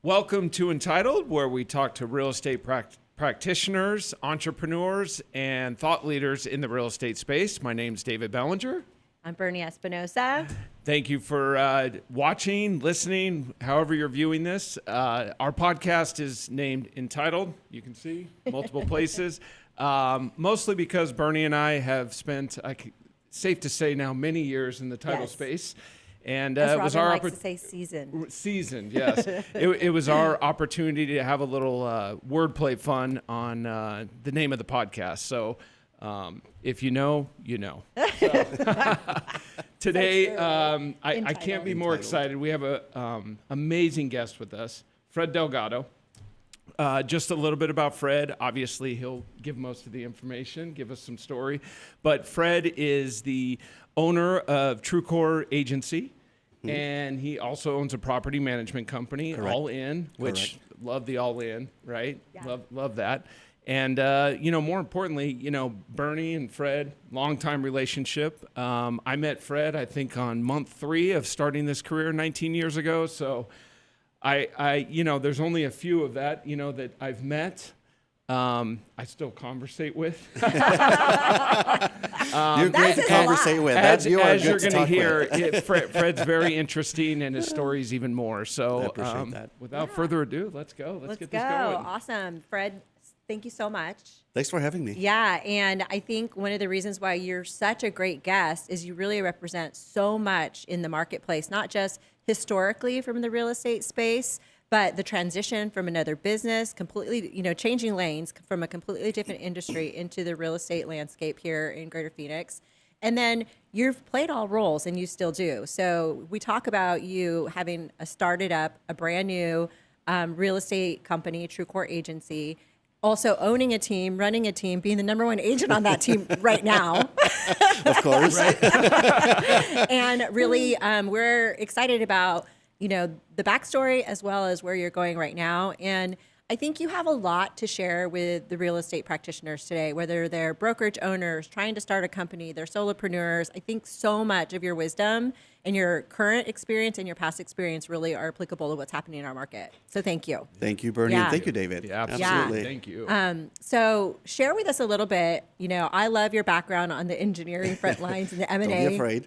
Welcome to Entitled, where we talk to real estate practitioners, entrepreneurs, and thought leaders in the real estate space. My name's David Bellinger. I'm Bernie Espinosa. Thank you for watching, listening, however you're viewing this. Our podcast is named Entitled. You can see multiple places, mostly because Bernie and I have spent, safe to say now, many years in the title space. And As it was Robin our likes to say seasoned. Seasoned, yes. it was our opportunity to have a little wordplay fun on the name of the podcast. So if you know, you know. So, today, I can't be more excited. We have an amazing guest with us, Fred Delgado. Just a little bit about Fred. Obviously, he'll give most of the information, give us some story. But Fred is the owner of TruCore Agency, and he also owns a property management company, Correct. All In, which love the All In, right? Yeah. Love that. And, more importantly, Bernie and Fred, longtime relationship. I met Fred, I think, on month 3 of starting this career 19 years ago. So there's only a few of that, that I've met. I still conversate with. You're great to conversate with. As you're going to hear, Fred's very interesting and his story's even more. So I appreciate that. Without further ado, let's go. Let's get this going. Awesome. Fred, thank you so much. Thanks for having me. Yeah, and I think one of the reasons why you're such a great guest is you really represent so much in the marketplace, not just historically from the real estate space, but the transition from another business, completely, changing lanes from a completely different industry into the real estate landscape here in Greater Phoenix. And then you've played all roles, and you still do. So we talk about you having started up a brand new real estate company, TruCore Agency, also owning a team, running a team, being the #1 agent on that team right now. Of course. Right. And really, we're excited about the backstory as well as where you're going right now. And I think you have a lot to share with the real estate practitioners today, whether they're brokerage owners, trying to start a company, they're solopreneurs. I think so much of your wisdom and your current experience and your past experience really are applicable to what's happening in our market. So thank you. Thank you, Bernie. Yeah. And thank you, David. Yeah, Absolutely. Thank you. So share with us a little bit. I love your background on the engineering front lines and the M&A. Don't be afraid.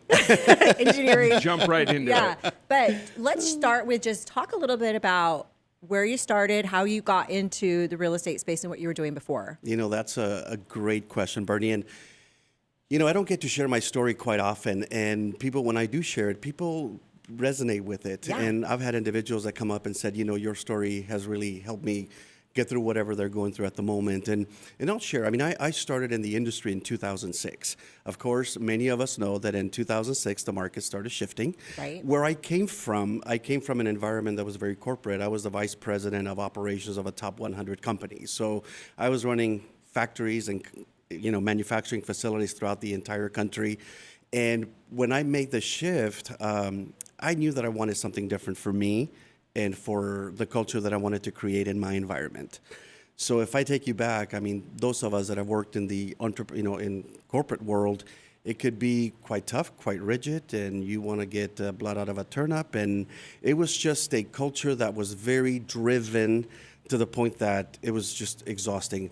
Engineering. Jump right into it. But let's start with just talk a little bit about where you started, how you got into the real estate space, and what you were doing before. That's a great question, Bernie. And, I don't get to share my story quite often. And people, when I do share it, people resonate with it. Yeah. And I've had individuals that come up and said, your story has really helped me get through whatever they're going through at the moment. And I'll share. I started in the industry in 2006. Of course, many of us know that in 2006, the market started shifting. Right. Where I came from an environment that was very corporate. I was the vice president of operations of a top 100 company. So I was running factories and manufacturing facilities throughout the entire country. And when I made the shift, I knew that I wanted something different for me and for the culture that I wanted to create in my environment. So if I take you back, those of us that have worked in the in corporate world, it could be quite tough, quite rigid, and you want to get blood out of a turnip. And it was just a culture that was very driven to the point that it was just exhausting.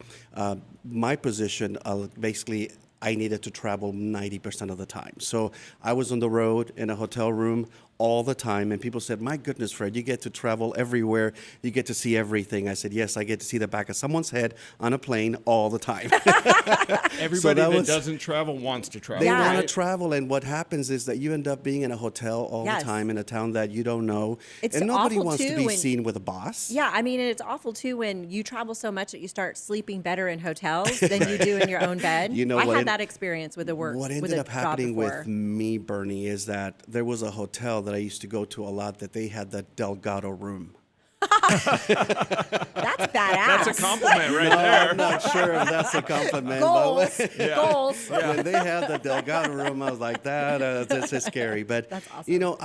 My position, basically, I needed to travel 90% of the time. So I was on the road in a hotel room all the time, and people said, "My goodness, Fred, you get to travel everywhere. You get to see everything." I said, "Yes, I get to see the back of someone's head on a plane all the time." Everybody that doesn't travel wants to travel. They Yeah. want to travel, and what happens is that you end up being in a hotel all Yes. the time in a town that you don't know, It's and nobody awful, wants too, to be when- seen with a boss. Yeah, and it's awful too when you travel so much that you start sleeping better in hotels than you do in your own bed. I had that experience with the work. What with ended a up job happening before. with me, Bernie, is that there was a hotel that I used to go to a lot that they had the Delgado room. That's badass. That's a compliment right No, there. I'm not sure if that's a compliment. Goals. But Goals. when they had the Delgado room, I was like, this is scary. But, That's awesome.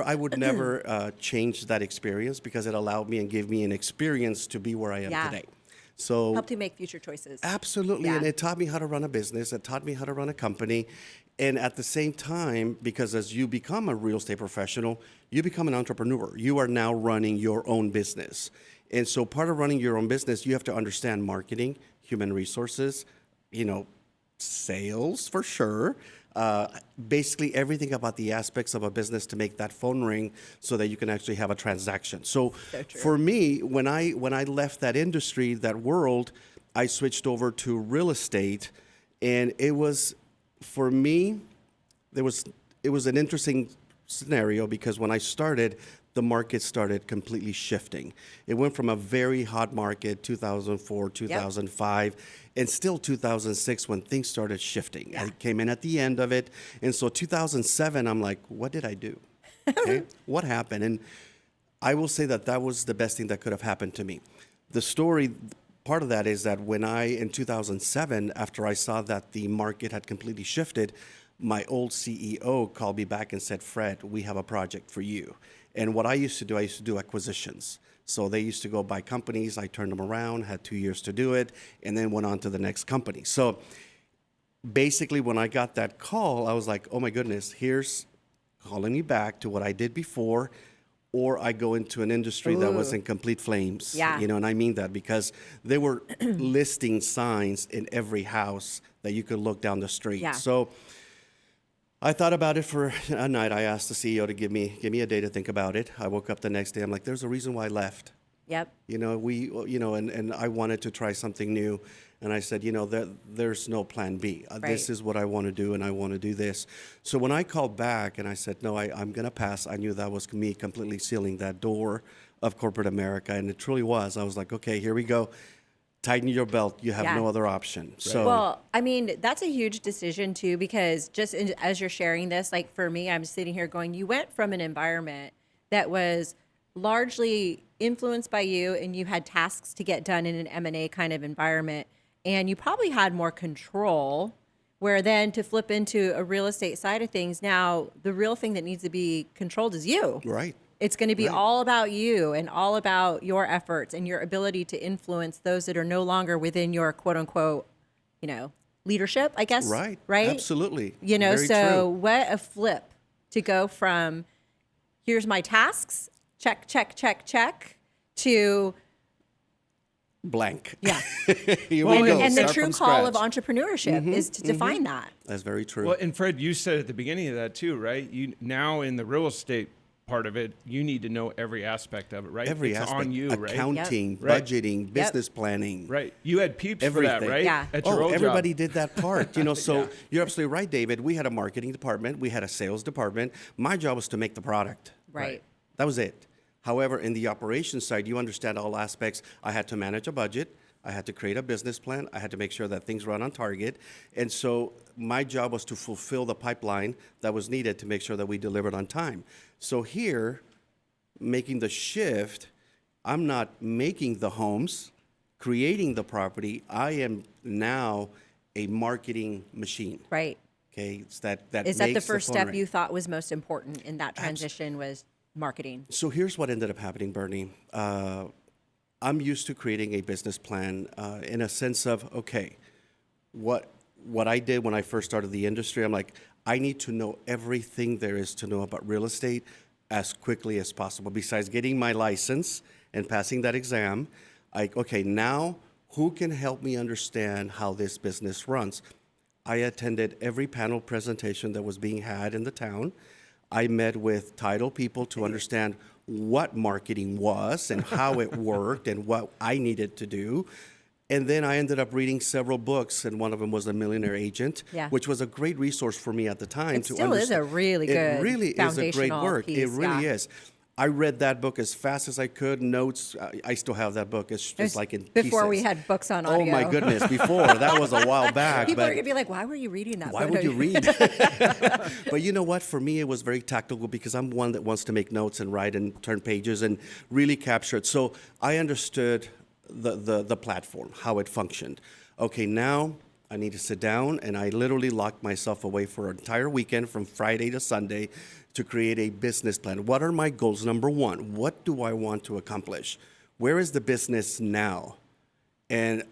I would never change that experience because it allowed me and gave me an experience to be where I am Yeah. today. So Helped you make future choices. absolutely. Yeah. And it taught me how to run a business. It taught me how to run a company. And at the same time, because as you become a real estate professional, you become an entrepreneur. You are now running your own business. And so part of running your own business, you have to understand marketing, human resources, sales for sure. Basically everything about the aspects of a business to make that phone ring so that you can actually have a transaction. So for me, when I left that industry, that world, I switched over to real estate, and it was, for me, it was an interesting scenario because when I started, the market started completely shifting. It went from a very hot market, 2004, 2005, and still 2006 when things started shifting. I came in at the end of it. And so 2007, I'm like, what did I do? Okay, what happened? And I will say that was the best thing that could have happened to me. The story, part of that is that when in 2007, after I saw that the market had completely shifted, my old CEO called me back and said, Fred, we have a project for you. And what I used to do acquisitions. So they used to go buy companies. I turned them around, had 2 years to do it, and then went on to the next company. So basically, when I got that call, I was like, oh my goodness, here's calling me back to what I did before, or I go into an industry that was in complete flames. Yeah. And I mean that because they were listing signs in every house that you could look down the street. Yeah. So I thought about it for a night. I asked the CEO to give me a day to think about it. I woke up the next day. I'm like, there's a reason why I left. Yep. And I wanted to try something new. And I said, there's no plan B. This is what I want to do, and I want to do this. So when I called back and I said, no, I'm going to pass, I knew that was me completely sealing that door of corporate America. And it truly was. I was like, okay, here we go. Tighten your belt. You have no other option. Right. So, well, I mean, that's a huge decision too, because as you're sharing this, like for me, I'm sitting here going, you went from an environment that was largely influenced by you, and you had tasks to get done in an M&A kind of environment, and you probably had more control, where then to flip into a real estate side of things, now the real thing that needs to be controlled is you. Right. It's going to be all about you and all about your efforts and your ability to influence those that are no longer within your quote unquote, leadership, I guess. Right. Right. Absolutely. Very true. What a flip to go from here's my tasks, check, check, check, check, to blank. Yeah. Here we go. And the Start true from call of scratch. entrepreneurship is to define that. That's very true. Well, and Fred, you said at the beginning of that too, right? You now in the real estate part of it, you need to know every aspect of it, right? Every it's aspect. on you, right? Accounting, Right. budgeting, business planning. Right. You had peeps Everything. for that, right? Yeah. At your old everybody job. did that part. So you're absolutely right, David. We had a marketing department. We had a sales department. My job was to make the product. Right. That was it. However, in the operations side, you understand all aspects. I had to manage a budget. I had to create a business plan. I had to make sure that things run on target. And so my job was to fulfill the pipeline that was needed to make sure that we delivered on time. So here, making the shift, I'm not making the homes, creating the property. I am now a marketing machine. Right. Okay, it's that Is that the makes first phone step ring. you thought was most important in that transition was marketing? So here's what ended up happening, Bernie. I'm used to creating a business plan in a sense of, okay, what I did when I first started the industry, I'm like, I need to know everything there is to know about real estate as quickly as possible. Besides getting my license and passing that exam, okay, now who can help me understand how this business runs? I attended every panel presentation that was being had in the town. I met with title people to understand what marketing was and how it worked and what I needed to do. And then I ended up reading several books, and one of them was The Millionaire Agent, which was a great resource for me at the time. It still is a really good It really is a great foundational work. piece, It really is. I read that book as fast as I could. Notes, I still have that book. It's just like in Before we pieces. had books on audio. Oh my goodness, before. That was a while back. People are but going to be like, why were you reading that? why book? would you read? But you know what? For me, it was very tactical because I'm one that wants to make notes and write and turn pages and really capture it. So I understood the platform, how it functioned. Okay, now I need to sit down, and I literally locked myself away for an entire weekend from Friday to Sunday to create a business plan. What are my goals? Number one, what do I want to accomplish? Where is the business now? And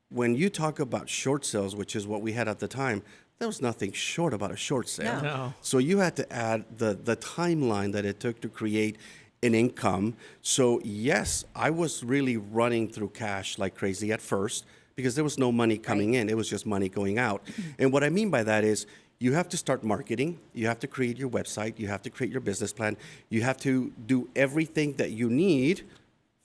when you talk about short sales, which is what we had at the time, there was nothing short about a short sale. No. So you had to add the timeline that it took to create an income. So yes, I was really running through cash like crazy at first because there was no money coming in. It was just money going out. And what I mean by that is you have to start marketing. You have to create your website. You have to create your business plan. You have to do everything that you need,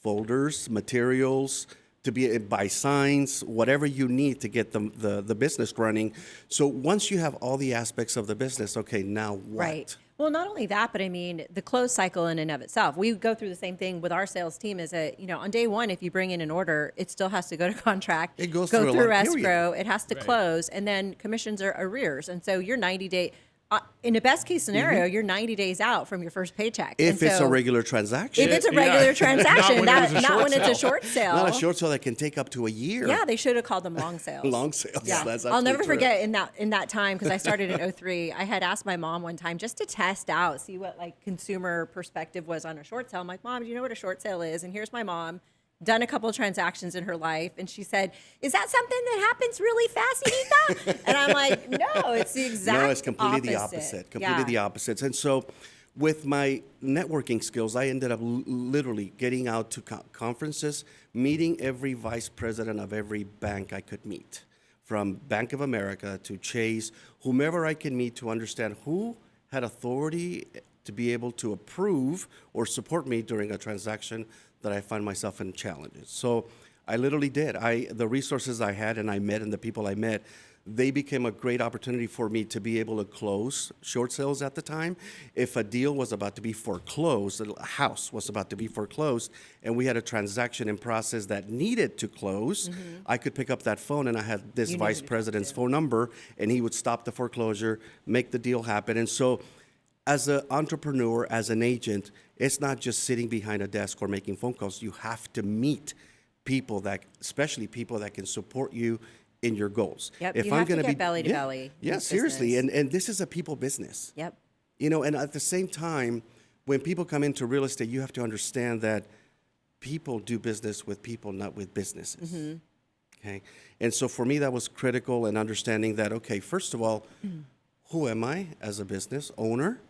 folders, materials, to buy signs, whatever you need to get the business running. So once you have all the aspects of the business, okay, now what? Right. Well, not only that, but I mean, the close cycle in and of itself. We go through the same thing with our sales team is that, on day one, if you bring in an order, it still has to go to contract. It goes go through a through lot, escrow. period. It has to close. And then commissions are arrears. And so you're 90-day. In a best case scenario, you're 90 days out from your first paycheck. If And it's so a regular transaction. If it's a regular transaction, Not when it was a not when it's a short short sale. Not a short sale that can take up to a year. Yeah, they should have called them long sales. Long sales. Yeah, That's I'll never absolutely forget in that time because I started in 03. I had asked my mom one time just to test out, see what like consumer perspective was on a short sale. I'm like, Mom, do you know what a short sale is? And here's my mom, done a couple of transactions in her life, and she said, "Is that something that happens really fast, Editha?" And I'm like, "No, it's the exact No, it's completely the opposite. opposite. Completely the opposites. And so with my networking skills, I ended up literally getting out to conferences, meeting every vice president of every bank I could meet, from Bank of America to Chase, whomever I can meet to understand who had authority to be able to approve or support me during a transaction that I find myself in challenges. So I literally did. The resources I had and I met and the people I met, they became a great opportunity for me to be able to close short sales at the time. If a deal was about to be foreclosed, a house was about to be foreclosed, and we had a transaction in process that needed to close, I could pick up that phone and I had this vice president's phone number, and he would stop the foreclosure, make the deal happen. And so as an entrepreneur, as an agent, it's not just sitting behind a desk or making phone calls. You have to meet people especially people that can support you in your goals. Yep, If you I'm have to gonna get be belly to belly. Yeah, with seriously. business. And this is a people business. Yep. And at the same time, when people come into real estate, you have to understand that people do business with people, not with businesses. Okay. And so for me, that was critical in understanding that, okay, first of all, who am I as a business owner?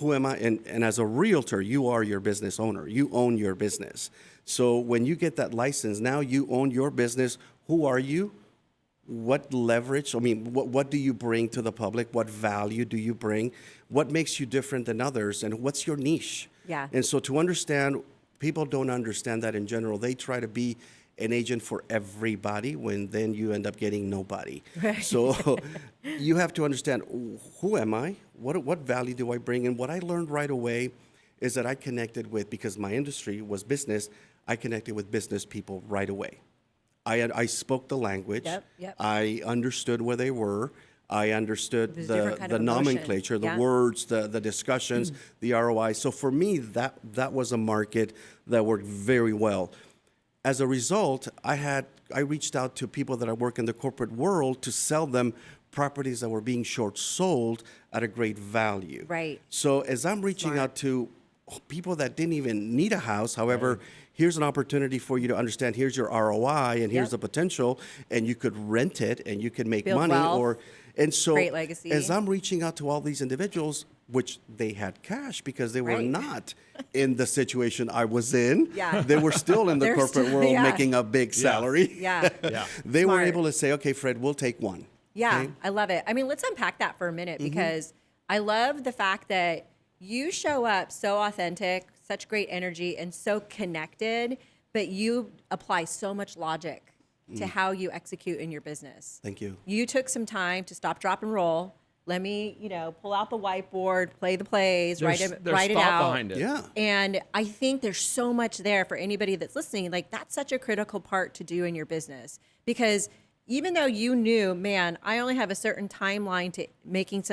Who am I? And as a realtor, you are your business owner. You own your business. So when you get that license, now you own your business. Who are you? What leverage? I mean, what do you bring to the public? What value do you bring? What makes you different than others? And what's your niche? Yeah. And so to understand, people don't understand that in general. They try to be an agent for everybody when then you end up getting nobody. Right. So you have to understand, who am I? What value do I bring? And what I learned right away is that I connected with, because my industry was business, I connected with business people right away. I spoke the language. Yep. I understood where they were. I understood There's a different kind the of emotion. nomenclature, the words, the discussions, the ROI. So for me, that was a market that worked very well. As a result, I reached out to people that I work in the corporate world to sell them properties that were being short sold at a great value. Right. So as I'm reaching out to people that didn't even need a house, however, here's an opportunity for you to understand, here's your ROI and here's the potential, and you could rent it and you could make Build money wealth. And so Great legacy. as I'm reaching out to all these individuals, which they had cash because they were Right. not in the situation I was in. Yeah. They were still in the They're corporate still- world yeah. making a big salary. Yeah. They were Smart. able to say, okay, Fred, we'll take one. Yeah, Okay? I love it. I mean, let's unpack that for a minute because I love the fact that you show up so authentic, such great energy, and so connected, but you apply so much logic to how you execute in your business. Thank you. You took some time to stop, drop, and roll. Let me, pull out the whiteboard, play the plays, write it There's thought out. behind it. Yeah. And I think there's so much there for anybody that's listening. Like, that's such a critical part to do in your business because even though you knew, man, I only have a certain timeline to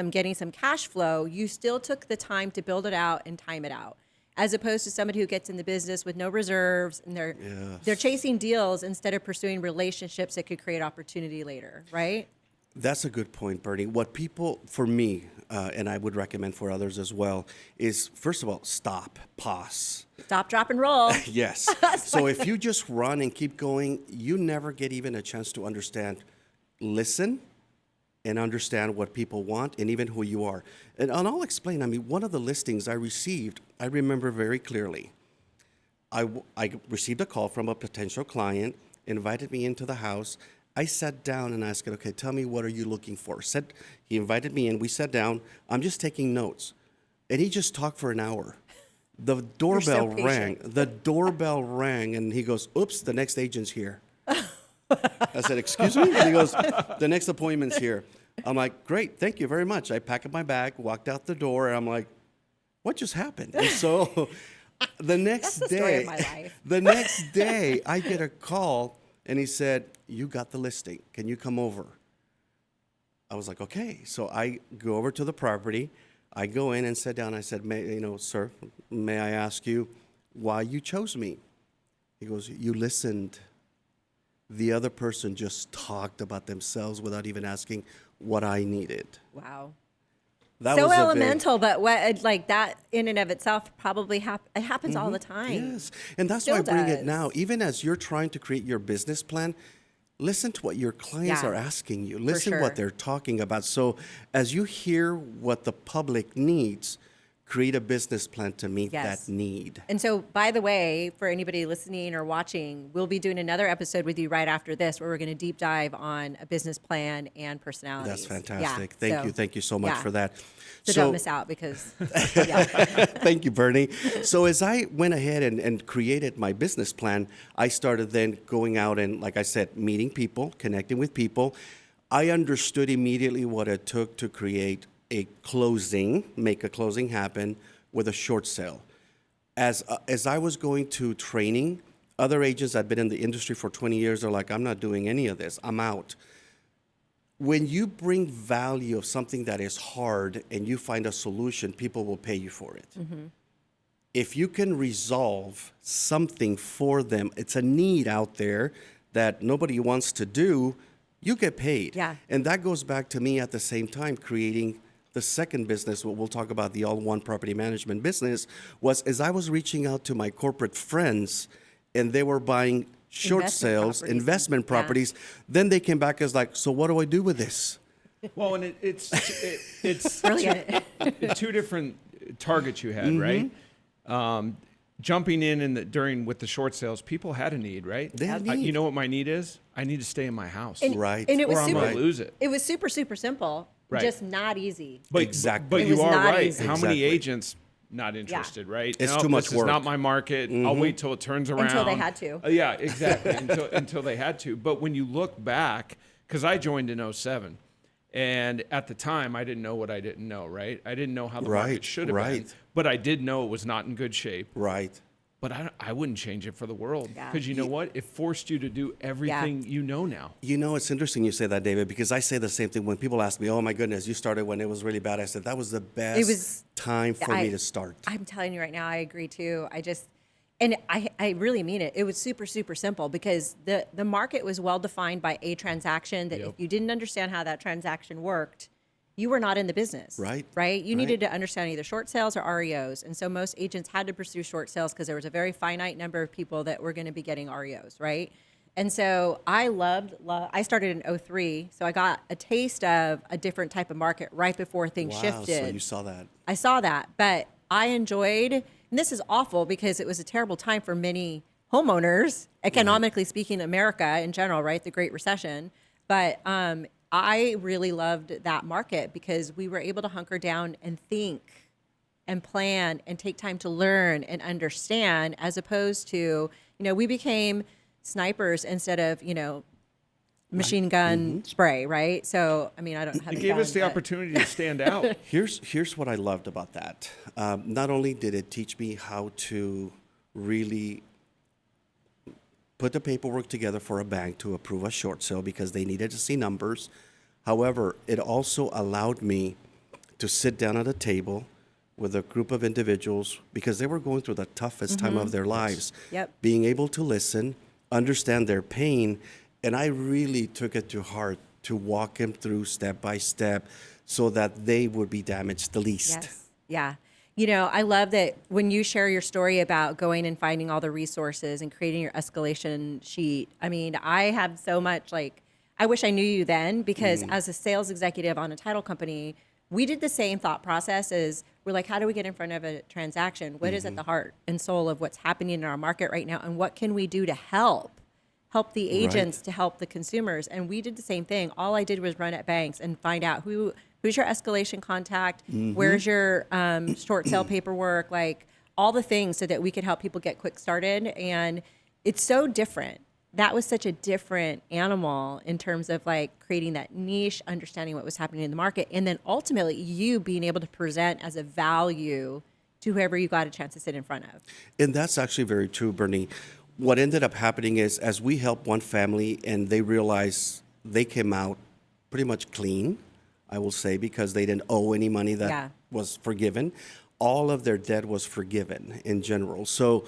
getting some cash flow, you still took the time to build it out and time it out. As opposed to somebody who gets in the business with no reserves and they're chasing deals instead of pursuing relationships that could create opportunity later, right? That's a good point, Bernie. What people, for me, and I would recommend for others as well, is first of all, stop, pause. Stop, drop, and roll. Yes. So if you just run and keep going, you never get even a chance to understand, listen, and understand what people want and even who you are. And I'll explain. I mean, one of the listings I received, I remember very clearly. I received a call from a potential client, invited me into the house. I sat down and asked, okay, tell me, what are you looking for? He invited me in. We sat down. I'm just taking notes. And he just talked for an hour. The doorbell rang. The doorbell rang, and he goes, oops, the next agent's here. I said, excuse me? And he goes, the next appointment's here. I'm like, great, thank you very much. I packed up my bag, walked out the door, and I'm like, what just happened? And so the next That's the story of my life. the next day, I get a call, and he said, you got the listing. Can you come over? I was like, okay. So I go over to the property. I go in and sit down. I said, sir, may I ask you why you chose me? He goes, you listened. The other person just talked about themselves without even asking what I needed. Wow. That So was elemental, but what, like that in and of itself probably it happens all the time. Yes, and that's why I bring it now. Even as you're trying to create your business plan, listen to what your clients are asking you. Listen what they're talking about. So as you hear what the public needs, create a business plan to meet that need. And so, by the way, for anybody listening or watching, we'll be doing another episode with you right after this where we're going to deep dive on a business plan and personalities. That's fantastic. Yeah. Thank you so much for that. So don't miss out because, Thank you, Bernie. So as I went ahead and created my business plan, I started then going out and, like I said, meeting people, connecting with people. I understood immediately what it took to create make a closing happen with a short sale. As I was going to training, other agents that had been in the industry for 20 years are like, I'm not doing any of this, I'm out. When you bring value of something that is hard and you find a solution, people will pay you for it. Mm-hmm. If you can resolve something for them, it's a need out there that nobody wants to do, you get paid. Yeah. And that goes back to me at the same time creating the second business, what we'll talk about, the all-one property management business, was as I was reaching out to my corporate friends and they were buying short sales, investment properties, then they came back as like, so what do I do with this? Well, and it's brilliant. two different targets you had, right? Jumping in with the short sales, people had a need, right? They had a need. You know what my need is? I need to stay in my house. Right. And it was or I'm super, going to lose it. It was super, super simple, just not easy. Exactly. But It you was are not right. easy. How many Exactly. agents not interested, right? It's too much this work. Is not my market. I'll wait till it turns around. Until they had to. Yeah, exactly. until they had to. But when you look back, because I joined in 2007, and at the time I didn't know what I didn't know, right? I didn't know how the market should have been, but I did know it was not in good shape. Right. But I wouldn't change it for the world, Yeah. because you know what? It forced you to do everything you know now. You know, it's interesting you say that, David, because I say the same thing when people ask me, oh my goodness, you started when it was really bad. I said, that was the best time for me to start. I'm telling you right now, I agree too. And I really mean it. It was super, super simple because the market was well defined by a transaction that if you didn't understand how that transaction worked, you were not in the business. Right. You needed to understand either short sales or REOs. And so most agents had to pursue short sales because there was a very finite number of people that were going to be getting REOs, right? And so I started in 2003, so I got a taste of a different type of market right before things shifted. So you saw that. I saw that, but I enjoyed, and this is awful because it was a terrible time for many homeowners, economically speaking, America in general, right? The Great Recession. But I really loved that market because we were able to hunker down and think and plan and take time to learn and understand, as opposed to, we became snipers instead of, machine gun spray, right? So, I mean, I don't have It gave us the opportunity to stand out. Here's what I loved about that. Not only did it teach me how to really put the paperwork together for a bank to approve a short sale because they needed to see numbers. However, it also allowed me to sit down at a table with a group of individuals because they were going through the toughest time of their lives. Yep. Being able to listen, understand their pain, and I really took it to heart to walk them through step by step so that they would be damaged the least. Yes. Yeah. I love that when you share your story about going and finding all the resources and creating your escalation sheet. I mean, I have so much I I wish I knew you then, because as a sales executive on a title company, we did the same thought process. Is we're like, how do we get in front of a transaction? What is at the heart and soul of what's happening in our market right now? And what can we do to help the agents to help the consumers? And we did the same thing. All I did was run at banks and find out who's your escalation contact, where's your short sale paperwork, like all the things, so that we could help people get quick started. And it's so different. That was such a different animal in terms of like creating that niche, understanding what was happening in the market, and then ultimately you being able to present as a value to whoever you got a chance to sit in front of. And that's actually very true, Bernie. What ended up happening is, as we helped one family and they realized they came out pretty much clean, I will say, because they didn't owe any money that was forgiven. All of their debt was forgiven in general. So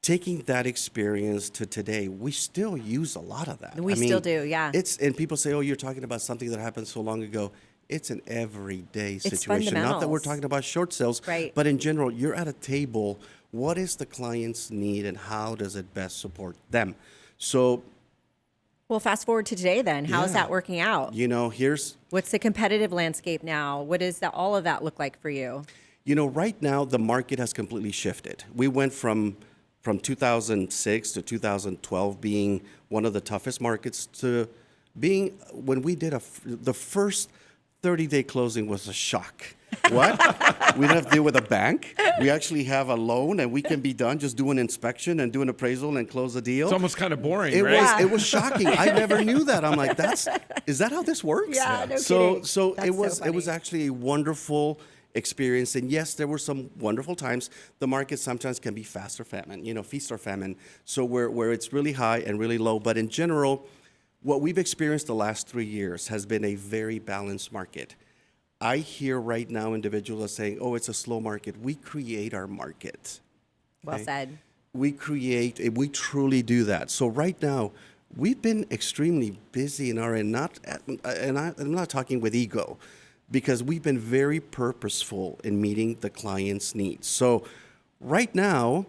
taking that experience to today, we still use a lot of that. We still do, yeah. And people say, oh, you're talking about something that happened so long ago. It's an everyday It's situation. Not that we're fundamentals. talking about short sales, Right. but in general, you're at a table. What is the client's need and how does it best support them? So, Well, fast forward to today then. How is Yeah. that working out? here's, What's the competitive landscape now? What does that, all of that look like for you? right now, the market has completely shifted. We went from 2006 to 2012 being one of the toughest markets to being, when we did the first 30-day closing was a shock. What? We don't have to deal with a bank. We actually have a loan and we can be done, just do an inspection and do an appraisal and close the deal. It's almost kind of boring, It right? was shocking. I never knew that. I'm like, is that how this works? Yeah, no So kidding. so That's it was so it was funny. actually a wonderful experience. And yes, there were some wonderful times. The market sometimes can be fast or famine, feast or famine. So where it's really high and really low. But in general, what we've experienced the last 3 years has been a very balanced market. I hear right now individuals are saying, oh, it's a slow market. We create our market. Well Okay. said. We truly do that. So right now, we've been extremely busy in our end, I'm not talking with ego, because we've been very purposeful in meeting the client's needs. So right now,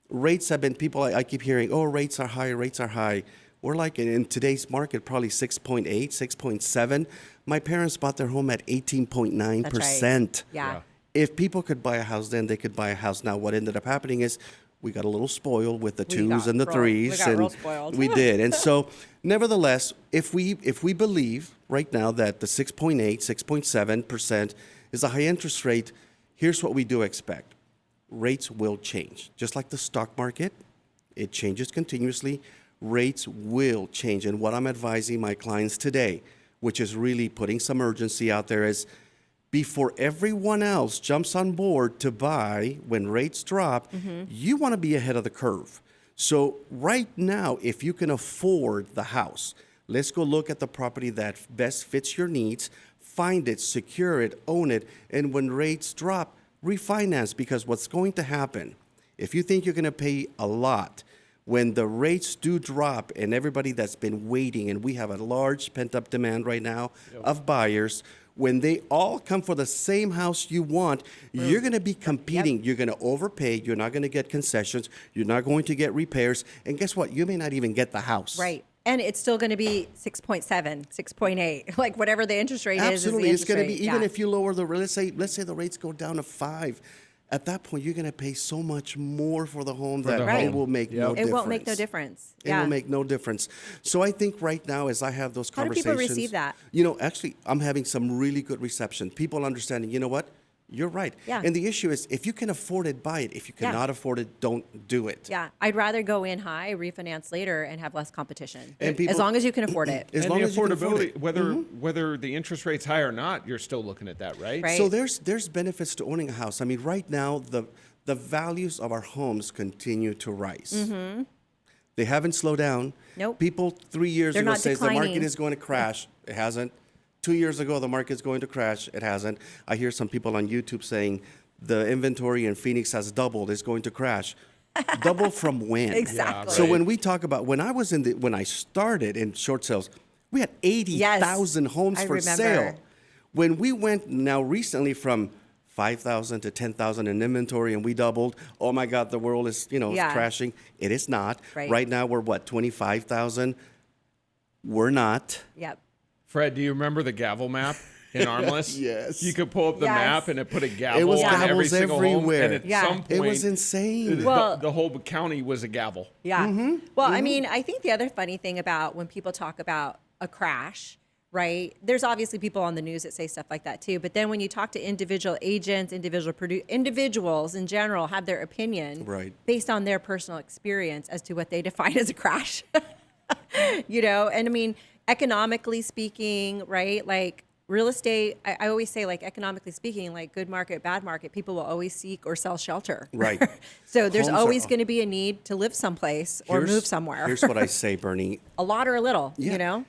rates have been, I keep hearing, oh, rates are high. We're like in today's market, probably 6.8, 6.7. My parents bought their home at 18.9%. That's right. Yeah. If people could buy a house then, they could buy a house now. What ended up happening is we got a little spoiled with the We twos got and the real- threes. we got and real spoiled. We did. And so, nevertheless, if we believe right now that the 6.8, 6.7% is a high interest rate, here's what we do expect. Rates will change. Just like the stock market, it changes continuously. Rates will change. And what I'm advising my clients today, which is really putting some urgency out there, is before everyone else jumps on board to buy when rates drop, you want to be ahead of the curve. So right now, if you can afford the house, let's go look at the property that best fits your needs, find it, secure it, own it, and when rates drop, refinance. Because what's going to happen, if you think you're going to pay a lot, when the rates do drop and everybody that's been waiting, and we have a large pent-up demand right now of buyers, when they all come for the same house you want, you're going to be competing. You're going to overpay. You're not going to get concessions. You're not going to get repairs. And guess what? You may not even get the house. Right. And it's still going to be 6.7, 6.8, like whatever the interest rate Absolutely. is. It's going to be, even Yeah. if you lower let's say the rates go down to 5. At that point, you're going to pay so much more for the home that the it home. will make no Yep. difference. It won't make no difference. It Yeah. will make no difference. So I think right now, as I have those How do conversations, people receive that? Actually, I'm having some really good reception. People understanding, you know what? You're right. Yeah. And the issue is, if you can afford it, buy it. If you Yeah. cannot afford it, don't do it. Yeah, I'd rather go in high, refinance later, and have less competition. And people- as long as you can afford it. As And long the as you can afford affordability, it. whether the interest rate's high or not, you're still looking at that, right? Right. So there's benefits to owning a house. I mean, right now, the values of our homes continue to rise. They haven't slowed down. Nope. People 3 years They're ago not says the market declining. is going to crash. It hasn't. 2 years ago, the market's going to crash. It hasn't. I hear some people on YouTube saying the inventory in Phoenix has doubled. It's going to crash. Double from when? Exactly. So Right. when we talk about when I started in short sales, we had 80,000 homes I for remember. sale. When we went now recently from 5,000 to 10,000 in inventory and we doubled, oh my God, the world is, is Yeah. crashing. It is not. Right. Right now we're what, 25,000? We're not. Yep. Fred, do you remember the gavel map in Armless? Yes. You could pull up the Yes. map and it put a gavel It was on every gavels single everywhere. home. And at Yeah. some point, It was insane. Well- the whole county was a gavel. Yeah. Well, I mean, I think the other funny thing about when people talk about a crash, right? There's obviously people on the news that say stuff like that too. But then when you talk to individual agents, individuals in general have their opinion Right. based on their personal experience as to what they define as a crash. You know, and I mean, economically speaking, right? Like real estate, I always say, like, economically speaking, like good market, bad market, people will always seek or sell shelter. Right. So there's Homes are- always going to be a need to live someplace or move somewhere. Here's what I say, Bernie. A lot or a little, Yeah. you know?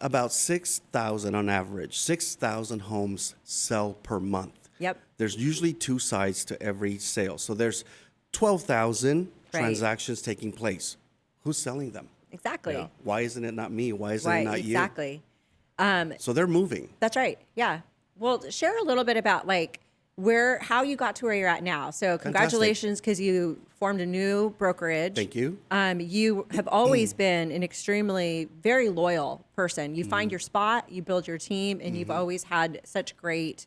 About 6,000 on average. 6,000 homes sell per month. Yep. There's usually two sides to every sale. So there's 12,000 Right. transactions taking place. Who's selling them? Exactly. Yeah. Why isn't it not me? Why isn't it Right. not Exactly. you? So they're moving. That's right. Yeah. Well, share a little bit about like how you got to where you're at now. So congratulations, because you formed a new brokerage. Thank you. You have always been an extremely very loyal person. You find your spot, you build your team, and you've always had such great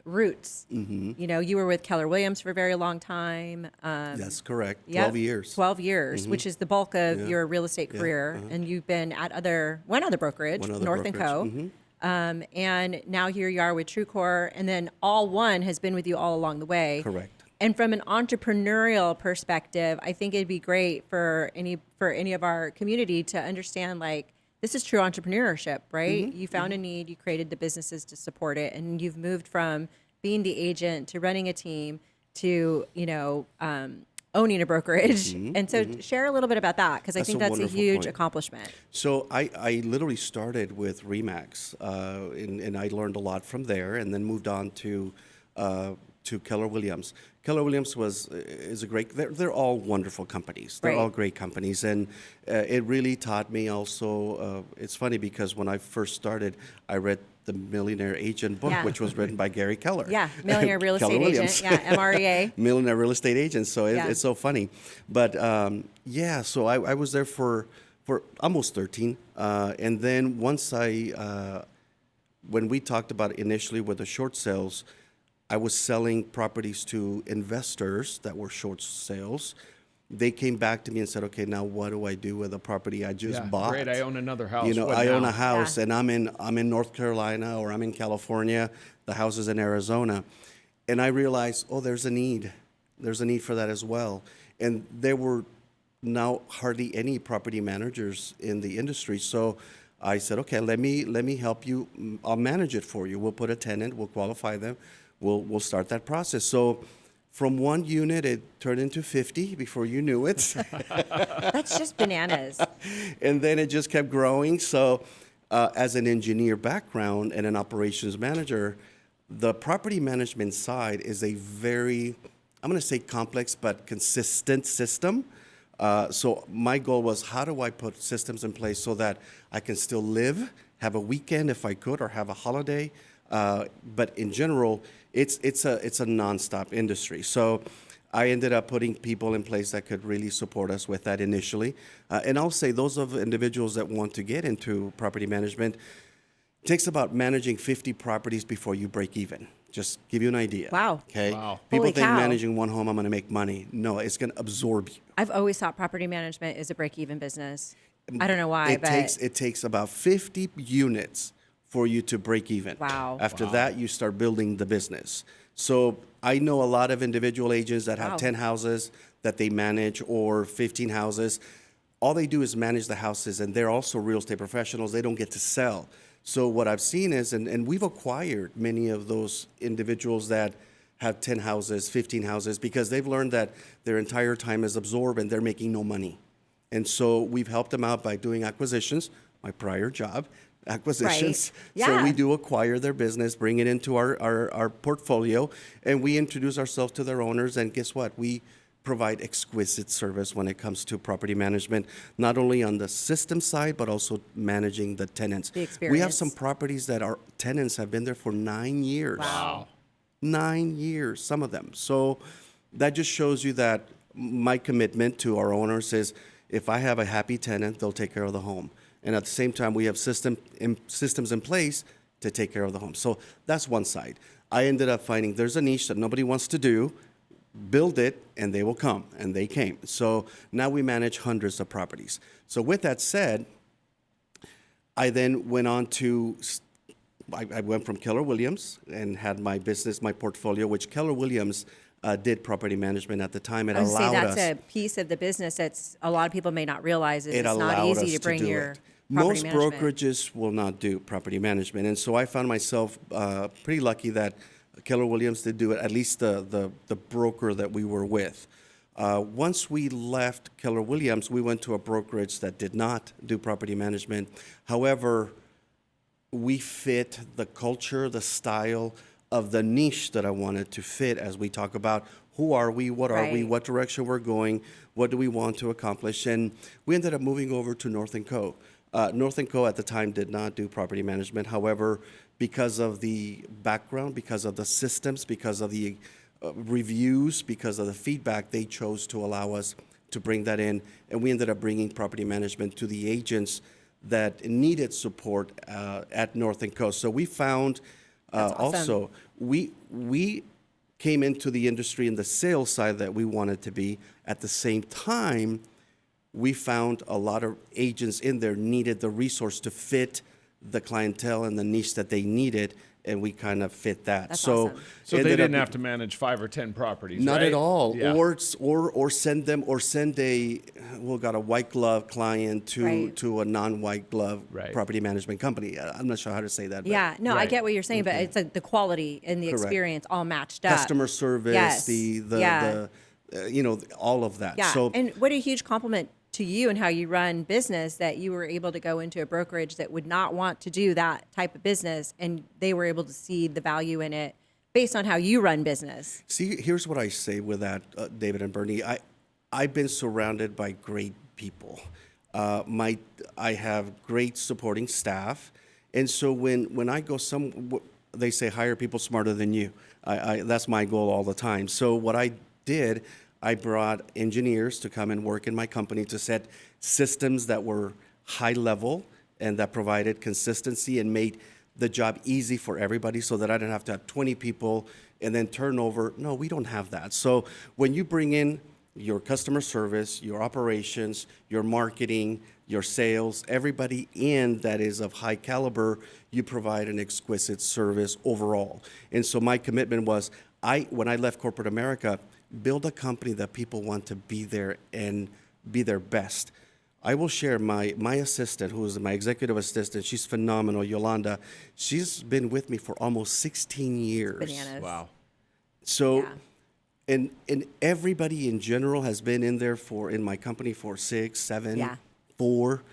roots. You know, you were with Keller Williams for a very long time. That's correct. Yep, 12 years. 12 years, which is the bulk of Yeah. your real estate career. And you've been at one other brokerage, One other North brokerage. and Co. And now here you are with TruCore, and then All One has been with you all along the way. Correct. And from an entrepreneurial perspective, I think it'd be great for any of our community to understand, like, this is true entrepreneurship, right? You found a need, you created the businesses to support it, and you've moved from being the agent to running a team to, you know, owning a brokerage. And so share a little bit about that, because I That's think a that's a wonderful huge point. accomplishment. So I literally started with Remax, and I learned a lot from there, and then moved on to Keller Williams. Keller Williams is a great. They're all wonderful companies. They're Right. all great companies, and it really taught me also. It's funny because when I first started, I read the Millionaire Agent book, Yeah. which was written by Gary Keller. Yeah, millionaire real Keller estate Williams. agent. Yeah, MREA. Millionaire real estate agent. So Yeah. it's so funny. But yeah, so I was there for almost 13. And then once when we talked about initially with the short sales, I was selling properties to investors that were short sales. They came back to me and said, okay, now what do I do with the property I just Yeah, bought? great. I own another house. You know, What I own now? a house Yeah. and I'm in North Carolina or I'm in California. The house is in Arizona. And I realized, oh, there's a need. There's a need for that as well. And there were now hardly any property managers in the industry. So I said, okay, let me help you. I'll manage it for you. We'll put a tenant, we'll qualify them. We'll start that process. So from one unit, it turned into 50 before you knew it. That's just bananas. And then it just kept growing. So as an engineer background and an operations manager, the property management side is a very, I'm going to say complex, but consistent system. So my goal was, how do I put systems in place so that I can still live, have a weekend if I could, or have a holiday. But in general, it's a nonstop industry. So I ended up putting people in place that could really support us with that initially. And I'll say those of individuals that want to get into property management, it takes about managing 50 properties before you break even. Just give you an idea. Wow. Okay. Wow. People Holy think cow. managing one home, I'm going to make money. No, it's going to absorb you. I've always thought property management is a break-even business. I don't know why, It but takes about 50 units for you to break even. Wow. After that, you start building the business. So I know a lot of individual agents that have Wow. 10 houses that they manage or 15 houses. All they do is manage the houses, and they're also real estate professionals. They don't get to sell. So what I've seen is, and we've acquired many of those individuals that have 10 houses, 15 houses, because they've learned that their entire time is absorbed and they're making no money. And so we've helped them out by doing acquisitions, my prior job, acquisitions. Right. So Yeah. we do acquire their business, bring it into our portfolio, and we introduce ourselves to their owners. And guess what? We provide exquisite service when it comes to property management, not only on the system side, but also managing the tenants. The We have some experience. properties that our tenants have been there for 9 years. Wow. 9 years, some of them. So that just shows you that my commitment to our owners is if I have a happy tenant, they'll take care of the home. and at the same time, we have systems in place to take care of the home. So that's one side. I ended up finding there's a niche that nobody wants to do. Build it, and they will come, and they came. So now we manage hundreds of properties. So with that said, I then went on to, I went from Keller Williams and had my business, my portfolio, which Keller Williams did property management at the time. It I would say allowed that's us. a piece of the business that's a lot of people may not realize is It it's not allowed easy us to bring do your it. property Most management. brokerages will not do property management, and so I found myself pretty lucky that Keller Williams did do it, at least the broker that we were with. Once we left Keller Williams, we went to a brokerage that did not do property management. However, we fit the culture, the style of the niche that I wanted to fit as we talk about who are we, what are we, Right. what direction we're going, what do we want to accomplish. And we ended up moving over to North & Co. North & Co. at the time did not do property management. However, because of the background, because of the systems, because of the reviews, because of the feedback, they chose to allow us to bring that in. And we ended up bringing property management to the agents that needed support at North & Co. So we found That's awesome. also, we came into the industry in the sales side that we wanted to be. At the same time, we found a lot of agents in there needed the resource to fit the clientele and the niche that they needed, and we kind of fit that. That's So, awesome. So they ended didn't up- have to manage 5 or 10 properties, not right? at all, Yeah. or send a white glove client to Right. to a non-white glove Right. property management company. I'm not sure how to say that. But Yeah, no, I Right. get what you're saying, but it's like the quality and the Correct. experience all matched up. customer service, Yes. Yeah. all of that. Yeah, So and what a huge compliment to you and how you run business that you were able to go into a brokerage that would not want to do that type of business, and they were able to see the value in it based on how you run business. see, here's what I say with that, David and Bernie. I've been surrounded by great people. I have great supporting staff, and so when I go they say hire people smarter than you. That's my goal all the time. So what I did, I brought engineers to come and work in my company to set systems that were high level and that provided consistency and made the job easy for everybody so that I didn't have to have 20 people and then turnover. No, we don't have that. So when you bring in your customer service, your operations, your marketing, your sales, everybody in that is of high caliber, you provide an exquisite service overall. And so my commitment was, when I left corporate America, build a company that people want to be there and be their best. I will share my assistant, who is my executive assistant. She's phenomenal, Yolanda. She's been with me for almost 16 years. Bananas. Wow. So, Yeah. and everybody in general has been in my company for 6, 7, Yeah. 4.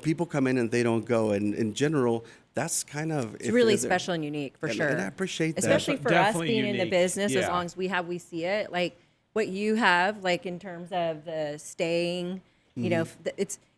People come in and they don't go. And in general, that's kind of It's really special and unique for and- sure. and I appreciate that. Especially for Definitely us being in the unique. business, as Yeah. long as we see it, like what you have, like in terms of the staying,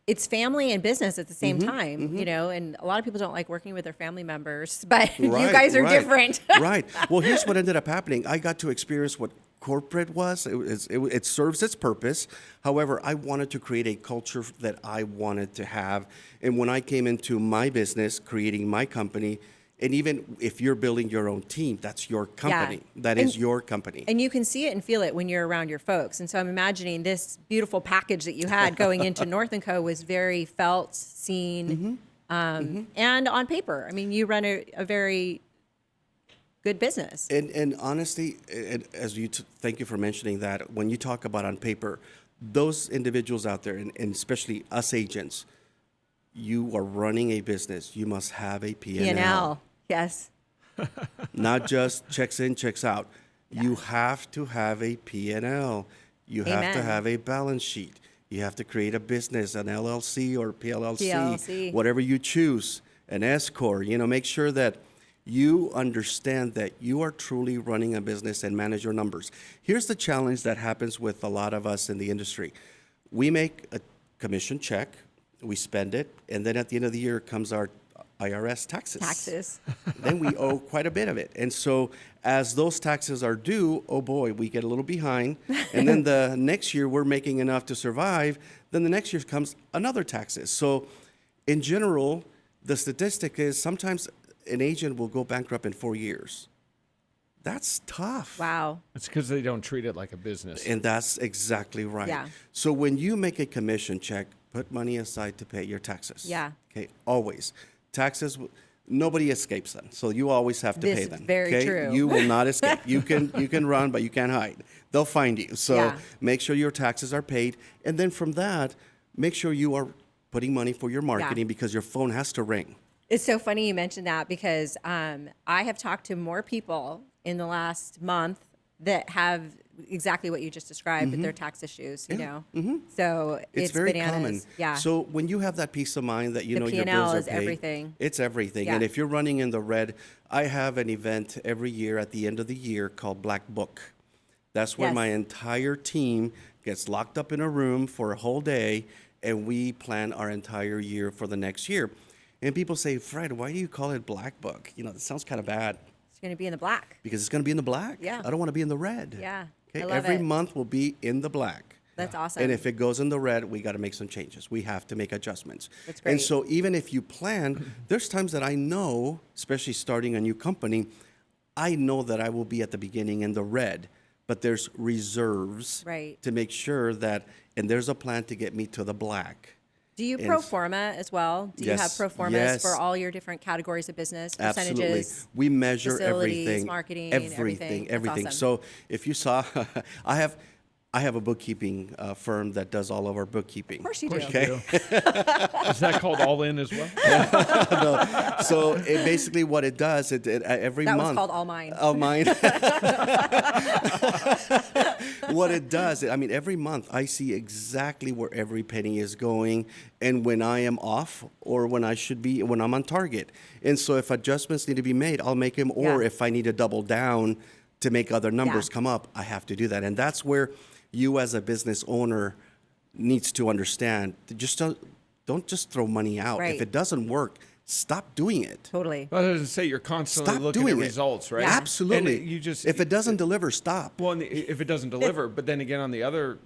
it's family and business at the same time, and a lot of people don't like working with their family members, but you guys are different. Right. Well, here's what ended up happening. I got to experience what corporate was. It serves its purpose. However, I wanted to create a culture that I wanted to have. And when I came into my business, creating my company, and even if you're building your own team, that's your company. That is your company. And you can see it and feel it when you're around your folks. And so I'm imagining this beautiful package that you had going into North & Co. was very felt, seen, and on paper. I mean, you run a very good business. And honestly, thank you for mentioning that. When you talk about on paper, those individuals out there, and especially us agents, you are running a business. You must have a P&L. P&L, yes. Not just checks in, checks out. You have to have a P&L. You have to Amen. have a balance sheet. You have to create a business, an LLC or PLLC, PLLC. whatever you choose, an S-Corp. Make sure that you understand that you are truly running a business and manage your numbers. Here's the challenge that happens with a lot of us in the industry. We make a commission check, we spend it, and then at the end of the year comes our IRS taxes. Then we owe quite a bit of it. And so as those taxes are due, oh boy, we get a little behind. And then the next year we're making enough to survive. Then the next year comes another taxes. So in general, the statistic is sometimes an agent will go bankrupt in 4 years. That's tough. Wow. It's because they don't treat it like a business. And that's exactly right. Yeah. So when you make a commission check, put money aside to pay your taxes. Yeah. Okay, always. Taxes, nobody escapes them. So you always have to This pay is them. very okay? true. You will not escape. You can run, but you can't hide. They'll find you. So Yeah. make sure your taxes are paid. And then from that, make sure you are putting money for your marketing because your phone has to ring. It's so funny you mentioned that because I have talked to more people in the last month that have exactly what you just described with their tax issues, you know. So it's very bananas. common. Yeah. So when you have that peace of mind that you The know your P&L bills are is paid, everything. it's everything. Yeah. And if you're running in the red, I have an event every year at the end of the year called Black Book. That's where Yes. my entire team gets locked up in a room for a whole day, and we plan our entire year for the next year. And people say, Fred, why do you call it Black Book? You know, that sounds kind of bad. It's going to be in the black. Because it's going to be in the black. Yeah. I don't want to be in the red. Yeah. Okay. I love Every it. month will be in the black. That's awesome. And if it goes in the red, we got to make some changes. We have to make adjustments. That's And great. so even if you plan, there's times that I know, especially starting a new company, I know that I will be at the beginning in the red, but there's reserves Right. to make sure that, and there's a plan to get me to the black. Do you And pro forma as well? Do you have Yes, pro formas yes. for all your different categories of business, Absolutely. percentages? We measure facilities, everything. marketing, everything. That's Everything. awesome. So if you saw, I have a bookkeeping firm that does all of our bookkeeping. Of course you Of do. course you do. Is that called All In as well? So it basically what it does, it every That month. was called All Mine. Oh, mine. What it does, I mean, every month I see exactly where every penny is going and when I am off or when I should be, when I'm on target. And so if adjustments need to be made, I'll make them. Or Yeah. if I need to double down to make other numbers Yeah. come up, I have to do that. And that's where you as a business owner needs to understand. Just don't just throw money out. Right. If it doesn't work, stop doing it. Totally. Well, I was gonna say you're constantly Stop looking doing at it. results, right? Yeah. Absolutely. And you just if it doesn't deliver, stop. well, and if it doesn't deliver, but then again, on the other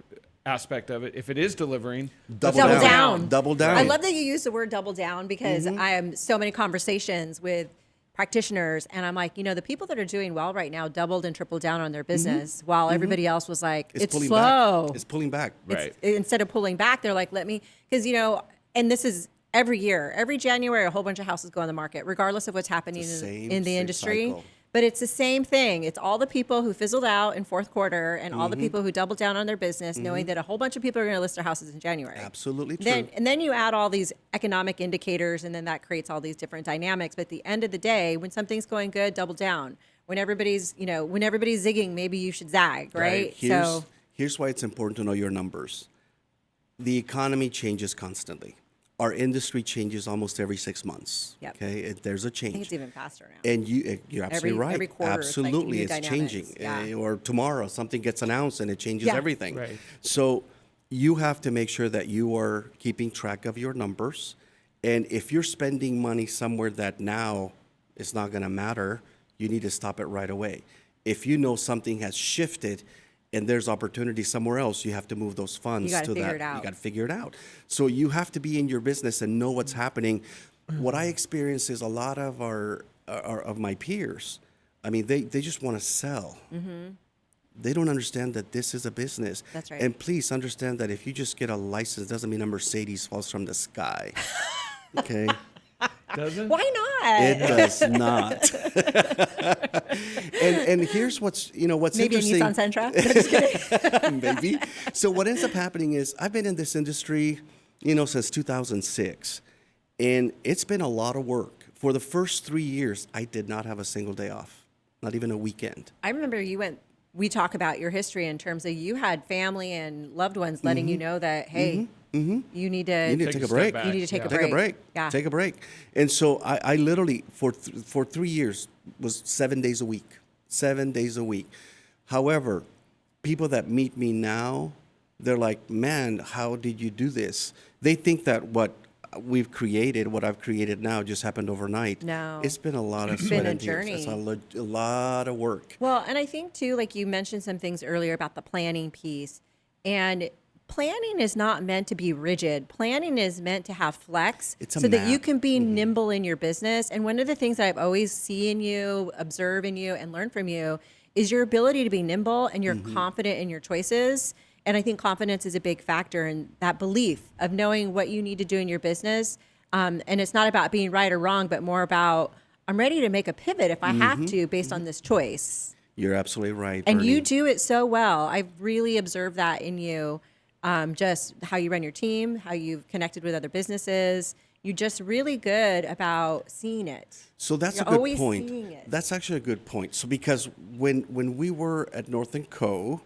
aspect of it, if it is delivering, Double Double down. down. Double down. I love that you use the word double down because I am so many conversations with practitioners and I'm like, you know, the people that are doing well right now doubled and tripled down on their business while everybody else was like, it's pulling slow. back. It's pulling back. Right. Instead of pulling back, they're like, let me, because, you know, and this is every year, every January, a whole bunch of houses go on the market, regardless of what's happening It's the in same the industry. cycle. But it's the same thing. It's all the people who fizzled out in fourth quarter and all the people who doubled down on their business, knowing that a whole bunch of people are going to list their houses in January. Absolutely true. Then you add all these economic indicators, and then that creates all these different dynamics. But at the end of the day, when something's going good, double down. When everybody's zigging, maybe you should zag, right? Here's why it's important to know your numbers. The economy changes constantly. Our industry changes almost every 6 months. Yep. Okay, there's a I think change. it's even faster now. And you're absolutely right. every quarter, it's like absolutely, new it's dynamics. changing. Yeah. Or tomorrow something gets announced and it changes Yeah. everything. Right. So you have to make sure that you are keeping track of your numbers. And if you're spending money somewhere that now is not going to matter, you need to stop it right away. If you know something has shifted and there's opportunity somewhere else, you have to move those funds You gotta to figure that. it out. You got to figure it out. So you have to be in your business and know what's happening. What I experience is a lot of of my peers. I mean, they just want to sell. They don't understand that this is a business. That's right. And please understand that if you just get a license, doesn't mean a Mercedes falls from the sky. Okay. doesn't? Why not? It does not. and here's what's Maybe a interesting. Nissan Sentra? No, just kidding. Maybe. So what ends up happening is I've been in this industry, since 2006, and it's been a lot of work. For the first 3 years, I did not have a single day off, not even a weekend. I remember we talk about your history in terms of you had family and loved ones letting you know that, hey, you need to You need to Take take a a break. step back. You need to take Yeah. a Take break. a break. Yeah. Take a break. And so I literally, for 3 years, was 7 days a week. 7 days a week. However, people that meet me now, they're like, man, how did you do this? They think that what I've created now just happened overnight. No. It's been a lot of It's sweat been a and tears. It's journey. a lot of work. Well, and I think too, like you mentioned some things earlier about the planning piece, and planning is not meant to be rigid. Planning is meant to have flex It's a so that you map. can be nimble in your business. And one of the things that I've always seen you, observe in you, and learn from you is your ability to be nimble and you're confident in your choices. And I think confidence is a big factor in that belief of knowing what you need to do in your business. And it's not about being right or wrong, but more about I'm ready to make a pivot if I have to based on this choice. You're absolutely right, And Bernie. you do it so well. I've really observed that in you, just how you run your team, how you've connected with other businesses. You're just really good about seeing it. So that's You're a good always point. seeing it. That's actually a good point. So because when we were at North & Co.,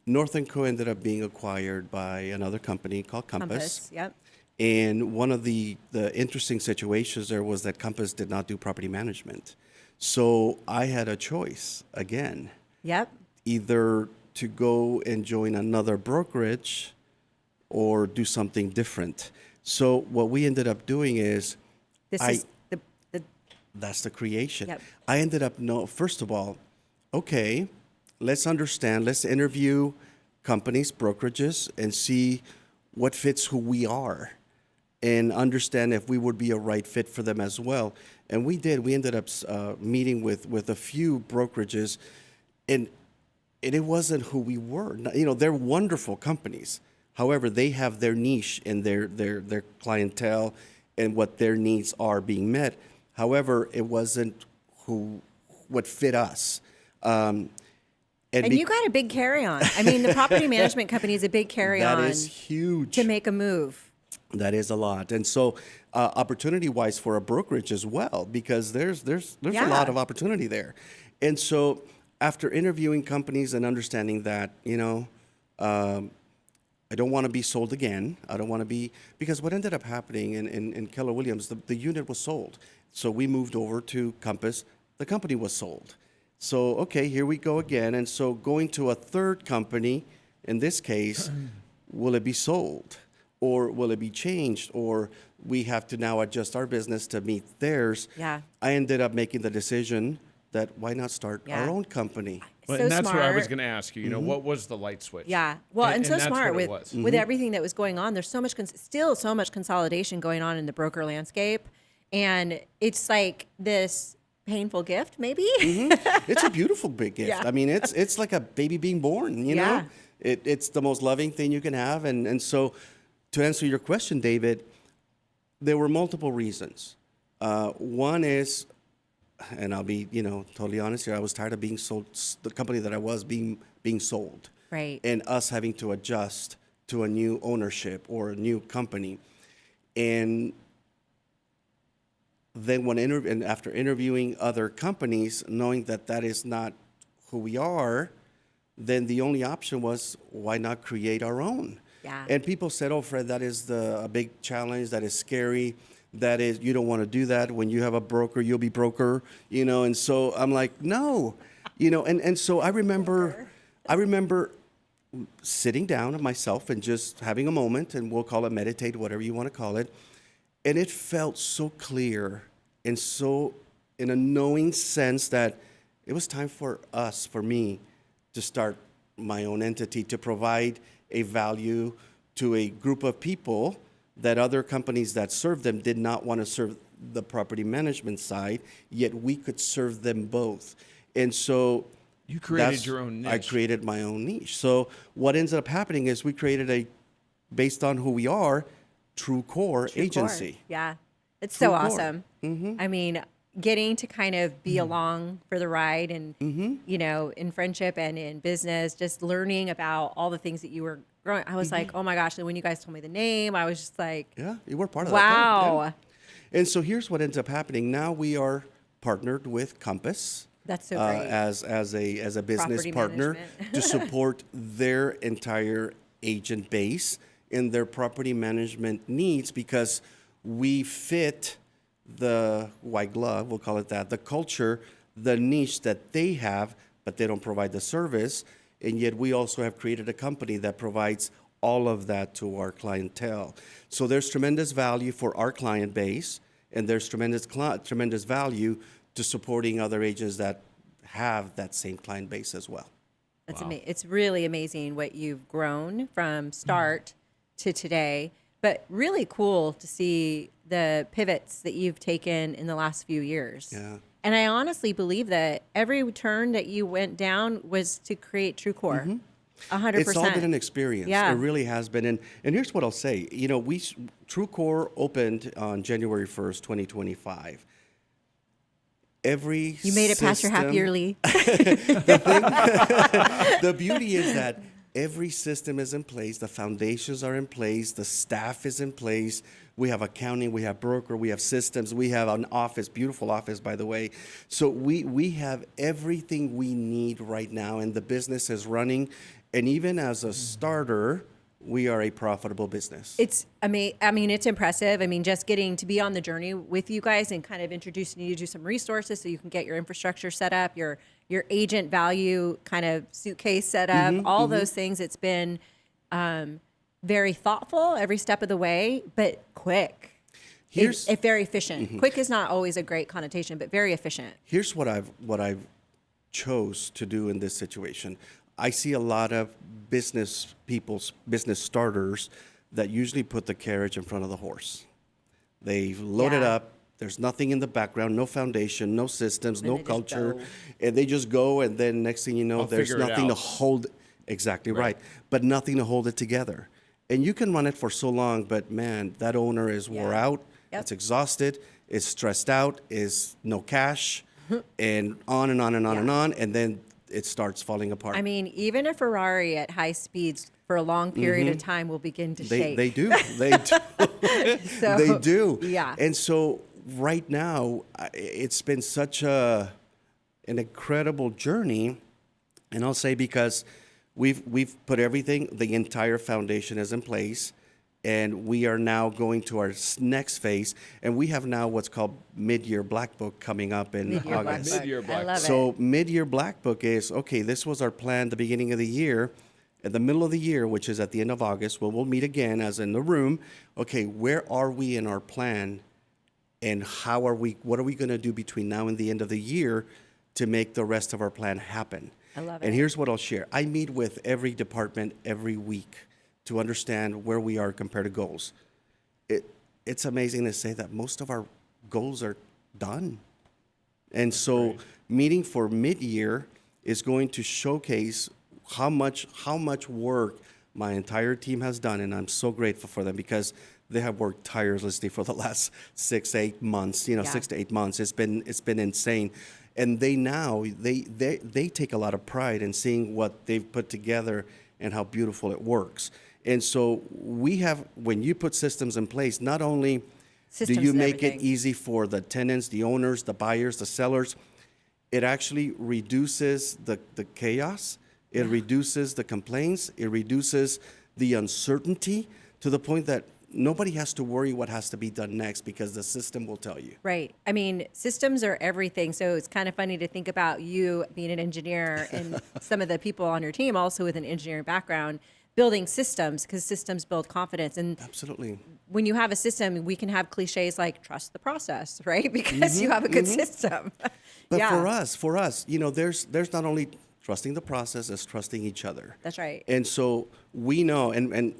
North & Co. ended up being acquired by another company called Compass. Yep. And one of the interesting situations there was that Compass did not do property management. So I had a choice again, Yep. either to go and join another brokerage or do something different. So what we ended up doing is This I- is the that's the creation. Yep. I ended up first of all, okay, let's interview companies, brokerages, and see what fits who we are and understand if we would be a right fit for them as well. And we did. We ended up meeting with a few brokerages, and it wasn't who we were. You know, they're wonderful companies. However, they have their niche and their clientele and what their needs are being met. However, it wasn't what fit us. and you got a big carry on. I mean, the property management company is a big carry that on is huge. to make a move. That is a lot. And so opportunity-wise for a brokerage as well, because there's a Yeah. lot of opportunity there. And so after interviewing companies and understanding that, I don't want to be sold again. I don't want to be, because what ended up happening in Keller Williams, the unit was sold. So we moved over to Compass. The company was sold. So, okay, here we go again. And so going to a third company, in this case, will it be sold? Or will it be changed? Or we have to now adjust our business to meet theirs? Yeah. I ended up making the decision that why not start our Yeah. own company? Well, So and that's what I was smart. going to ask you. You know, what was the light switch? Yeah. Well, and so that's smart what it with was. with everything that was going on. There's so much still so much consolidation going on in the broker landscape, and it's like this painful gift, maybe. It's a beautiful big gift. Yeah. I mean, it's like a baby being born, you know? Yeah. It's the most loving thing you can have. And so to answer your question, David, there were multiple reasons. One is, and I'll be, totally honest here, I was tired of being sold, the company that I was being sold. Right. And us having to adjust to a new ownership or a new company. And then and after interviewing other companies, knowing that that is not who we are, then the only option was, why not create our own? Yeah. And people said, oh, Fred, that is a big challenge. That is scary. That is, you don't want to do that. When you have a broker, you'll be broker, And so I'm like, no, and so I remember sitting down with myself and just having a moment, and we'll call it meditate, whatever you want to call it. And it felt so clear and so in a knowing sense that it was time for me, to start my own entity, to provide a value to a group of people that other companies that served them did not want to serve the property management side, yet we could serve them both. And so You created your own niche. I created my own niche. So what ends up happening is we created based on who we are, TruCore agency. Yeah. It's so TruCore. awesome. I mean, getting to kind of be along for the ride and, in friendship and in business, just learning about all the things that you were growing. I was like, oh my gosh. And when you guys told me the name, I was just like, Yeah, you were part of wow. that. Yeah. And so here's what ends up happening. Now we are partnered with Compass. That's so great. As a business Property partner management. to support their entire agent base in their property management needs, because we fit the white glove, we'll call it that, the culture, the niche that they have, but they don't provide the service. And yet we also have created a company that provides all of that to our clientele. So there's tremendous value for our client base, and there's tremendous value to supporting other agents that have that same client base as well. That's Wow. It's really amazing what you've grown from start to today, but really cool to see the pivots that you've taken in the last few years. Yeah. And I honestly believe that every turn that you went down was to create TruCore. 100%. It's all been an experience. Yeah. It really has been. And here's what I'll say. You know, TruCore opened on January 1st, 2025. You made it past your half system- yearly. The beauty is that every system is in place, the foundations are in place, the staff is in place. We have accounting, we have broker, we have systems, we have an office, beautiful office, by the way. So we have everything we need right now, and the business is running. And even as a starter, we are a profitable business. It's it's impressive. I mean, just getting to be on the journey with you guys and kind of introducing you to some resources so you can get your infrastructure set up, your agent value kind of suitcase set up, all those things. It's been very thoughtful every step of the way, but quick. It's very efficient. Quick is not always a great connotation, but very efficient. Here's what I've chose to do in this situation. I see a lot of business starters that usually put the carriage in front of the horse. They load it Yeah. up. There's nothing in the background, no foundation, no systems, And no they just culture. go. And they just go, and then next thing you know, I'll there's figure it nothing to out. hold. Exactly right. But nothing to hold it together. And you can run it for so long, but man, that owner is wore Yeah. out. Yep. It's exhausted. Is stressed out. Is no cash, and on and on and on and Yeah. on. And then it starts falling apart. I mean, even a Ferrari at high speeds for a long period of time will begin to shake. They do. They do. So, They do. Yeah. And so right now, it's been such an incredible journey, and I'll say because we've put everything, the entire foundation is in place, and we are now going to our next phase, and we have now what's called mid-year black book coming up in Mid-year black August. book. Mid-year I black love So it. mid-year black book is, okay, this was our plan the beginning of the year. At the middle of the year, which is at the end of August, we'll meet again as in the room. Okay, where are we in our plan, and what are we going to do between now and the end of the year to make the rest of our plan happen? I love And it. here's what I'll share. I meet with every department every week to understand where we are compared to goals. It's amazing to say that most of our goals are done. And so meeting for mid-year is going to showcase how much work my entire team has done, and I'm so grateful for them because they have worked tirelessly for the last 6 to 8 months. Yeah. 6 to 8 months. It's been insane, and they take a lot of pride in seeing what they've put together and how beautiful it works. And so when you put systems in place, not only Systems do you and make it everything. easy for the tenants, the owners, the buyers, the sellers, it actually reduces the chaos. It reduces the complaints. It reduces the uncertainty to the point that nobody has to worry what has to be done next because the system will tell you. Right. I mean, systems are everything. So it's kind of funny to think about you being an engineer and some of the people on your team also with an engineering background building systems, because systems build confidence. And Absolutely. when you have a system, we can have cliches like trust the process, right? Because you have a good system. But Yeah. for us, there's not only trusting the process, it's trusting each other. That's right. And so we know, and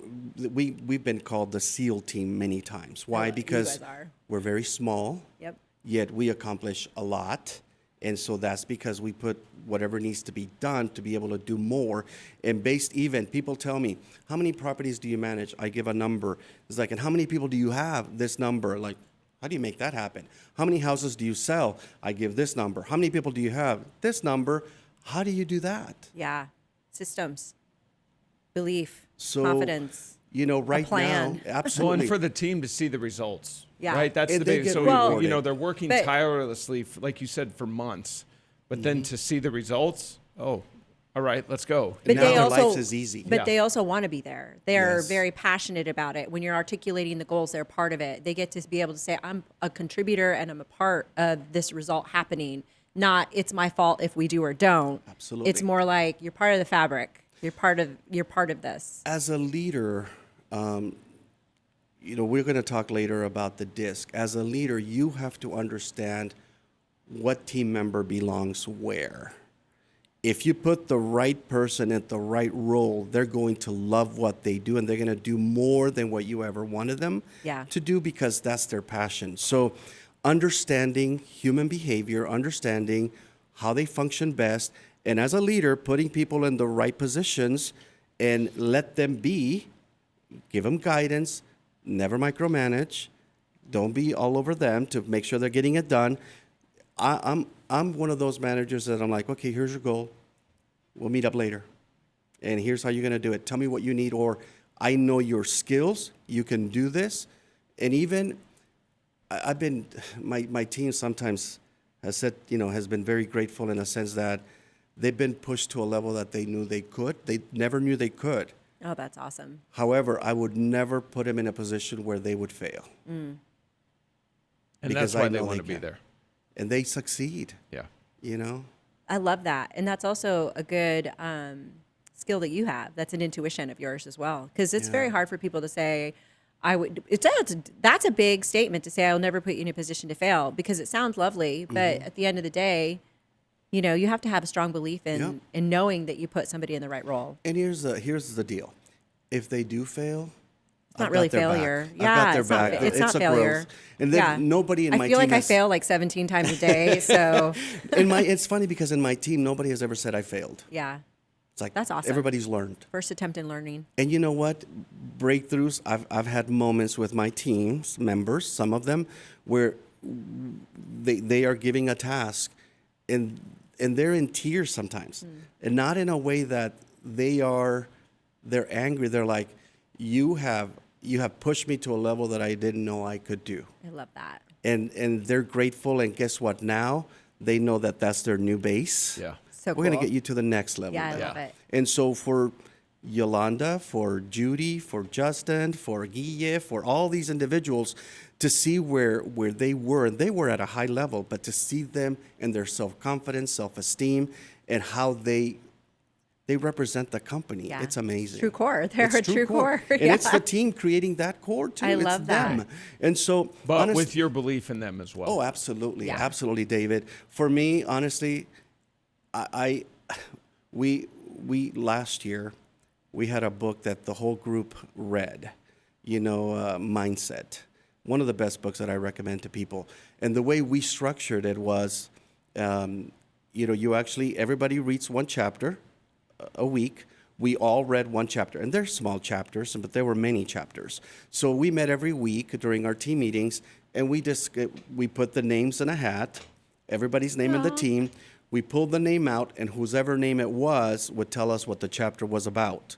we've been called the SEAL team many times. Why? You Because guys are. we're very small, Yep. yet we accomplish a lot. And so that's because we put whatever needs to be done to be able to do more. And people tell me, how many properties do you manage? I give a number. It's like, and how many people do you have? This number. Like, how do you make that happen? How many houses do you sell? I give this number. How many people do you have? This number. How do you do that? Yeah. Systems, belief, So, confidence. Right plan. now, Well, absolutely. and for the team to see the results. Yeah. Right. That's And the they big. get So rewarded. they're working But- tirelessly, like you said, for months, but then to see the results. Oh, all right, let's go. But now they their also, life is easy. But Yeah. they also want to be there. They're Yes. very passionate about it. When you're articulating the goals, they're part of it. They get to be able to say, I'm a contributor and I'm a part of this result happening. Not, it's my fault if we do or don't. Absolutely. It's more like you're part of the fabric. You're part of this. As a leader, we're going to talk later about the DISC. As a leader, you have to understand what team member belongs where. if you put the right person at the right role, they're going to love what they do, and they're going to do more than what you ever wanted them to do, because that's their passion. So understanding human behavior, understanding how they function best, and as a leader, putting people in the right positions and let them be, give them guidance, never micromanage, don't be all over them to make sure they're getting it done. I'm one of those managers that I'm like, okay, here's your goal. We'll meet up later. And here's how you're going to do it. Tell me what you need, or I know your skills. You can do this. And even I've been, my team sometimes has said, has been very grateful in a sense that they've been pushed to a level that they knew they could. They never knew they could. Oh, that's awesome. However, I would never put them in a position where they would fail. And Because that's why I they know want they to be can. there. And they succeed, Yeah. I love that. And that's also a good skill that you have. That's an intuition of yours as well. Because it's very hard for people to say, that's a big statement to say, I'll never put you in a position to fail, because it sounds lovely. But at the end of the day, you have to have a strong belief in knowing that you put somebody in the right role. And here's the deal. If they do fail, It's not really failure. Yeah, I've got their back. It's not a failure. growth. And then nobody in my I team feel like I has, fail like 17 times a day. So it's funny because in my team, nobody has ever said I failed. yeah, It's like that's awesome. everybody's learned. First attempt in learning. And you know what? Breakthroughs, I've had moments with my team's members, some of them, where they are giving a task and they're in tears sometimes. And not in a way that they're angry. They're like, you have pushed me to a level that I didn't know I could do. I love that. And they're grateful, and guess what? Now they know that that's their new base. Yeah. So We're going to cool. get you to the next level. Yeah, I now. love it. And so for Yolanda, for Judy, for Justin, for Guille, for all these individuals, to see where they were, and they were at a high level, but to see them and their self-confidence, self-esteem, and how they represent the company. Yeah. It's amazing. TruCore. They're It's a TruCore. And it's the team creating that core too. I It's love that. them. And so, But with your belief in them as well. oh, absolutely, Yeah. absolutely, David. For me, honestly, we last year we had a book that the whole group read, Mindset. One of the best books that I recommend to people. And the way we structured it was, everybody reads one chapter a week. We all read one chapter, and they're small chapters, but there were many chapters. So we met every week during our team meetings, and we put the names in a hat, everybody's name in the team. We pulled the name out, and whosever name it was would tell us what the chapter was about.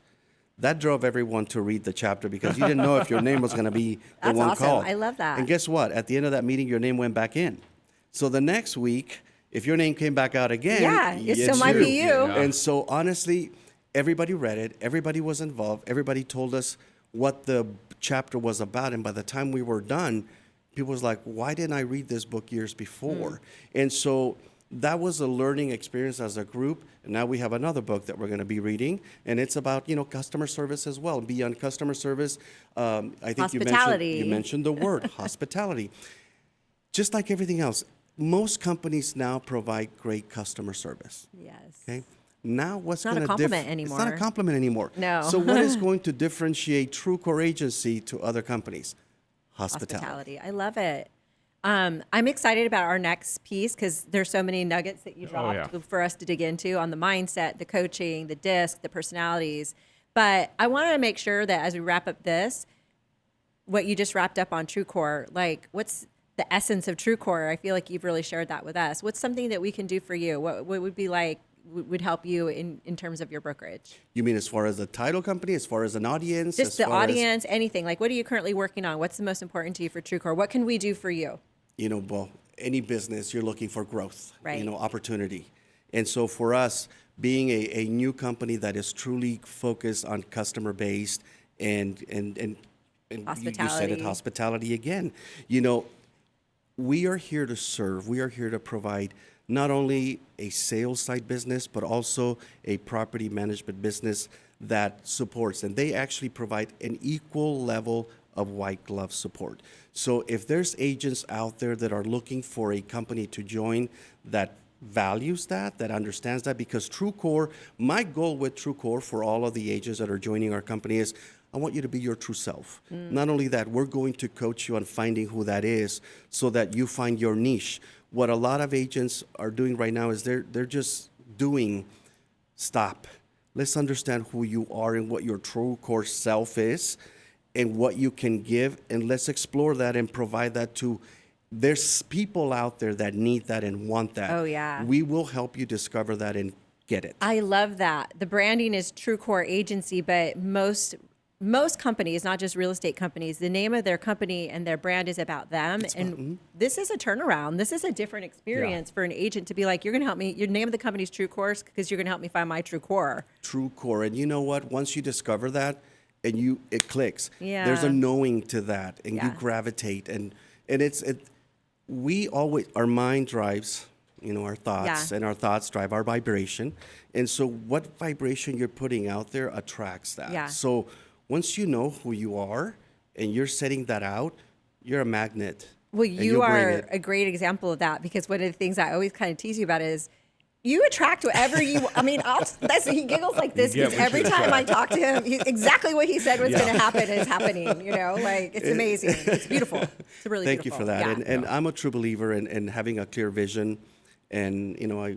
That drove everyone to read the chapter because you didn't know if your name was going to be the That's one awesome. called. I love that. And guess what? At the end of that meeting, your name went back in. So the next week, if your name came back out again, Yeah, it still it's might be you. Yeah. And so honestly, everybody read it. Everybody was involved. Everybody told us what the chapter was about. And by the time we were done, people was like, why didn't I read this book years before? And so that was a learning experience as a group. And now we have another book that we're going to be reading, and it's about customer service as well. Beyond customer service, I think Hospitality. you mentioned the word hospitality. Just like everything else, most companies now provide great customer service. Yes. Okay. Now, what's not a going to compliment It's not anymore. a compliment anymore. No. So, what is going to differentiate TruCore Agency to other companies? Hospitality. I love it. I'm excited about our next piece because there's so many nuggets that you dropped yeah. for us to dig into on the mindset, the coaching, the disc, the personalities. But I want to make sure that as we wrap up this, what you just wrapped up on TruCore, like what's the essence of TruCore? I feel like you've really shared that with us. What's something that we can do for you? What would be like, would help you in terms of your brokerage? You mean as far as a title company, as far as an audience? Just as the far as- audience, anything. Like, what are you currently working on? What's the most important to you for TruCore? What can we do for you? Well, any business, you're looking for growth, Right. Opportunity. And so for us, being a new company that is truly focused on customer based and you said it, Hospitality. hospitality again. We are here to serve. We are here to provide not only a sales side business, but also a property management business that supports. And they actually provide an equal level of white glove support. So if there's agents out there that are looking for a company to join that values that understands that, because TruCore, my goal with TruCore for all of the agents that are joining our company is I want you to be your true self. Not only that, we're going to coach you on finding who that is so that you find your niche. What a lot of agents are doing right now is they're just doing, stop. Let's understand who you are and what your true core self is and what you can give, and let's explore that and provide that to, there's people out there that need that and want that. Oh, yeah. We will help you discover that and get it. I love that. The branding is TruCore Agency, but most companies, not just real estate companies, the name of their company and their brand is about them. This is a turnaround. This is a different experience for an agent to be like, you're going to help me. Your name of the company is TruCore because you're going to help me find my TruCore. TruCore. And you know what? Once you discover that and it clicks, Yeah. there's a knowing to that, and you Yeah. gravitate. And we always, our mind drives, our thoughts, Yeah. and our thoughts drive our vibration. And so what vibration you're putting out there attracts that. Yeah. So once you know who you are and you're setting that out, you're a magnet. Well, and you you'll bring are it. a great example of that, because one of the things I always kind of tease you about is you attract whatever you. I mean, he giggles like this You get because what every you time I attract. talk to him, exactly what he said was going to happen is happening. Like it's amazing. It's beautiful. It's really Thank beautiful. you for that. Yeah. And I'm a true believer in having a clear vision. And, I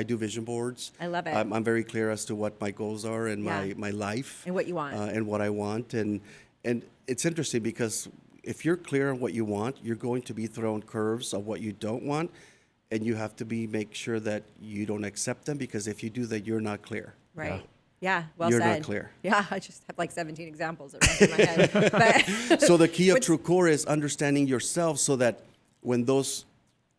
do vision boards. I love it. I'm very clear as to what my goals are and Yeah. my life. And what you want. And what I want. And it's interesting because if you're clear on what you want, you're going to be thrown curves of what you don't want. And you have to make sure that you don't accept them, because if you do that, you're not clear. Right. Yeah. Well You're said. not clear. Yeah. I just have like 17 examples that run through my head. But So the key of Which- TruCore is understanding yourself, so that when those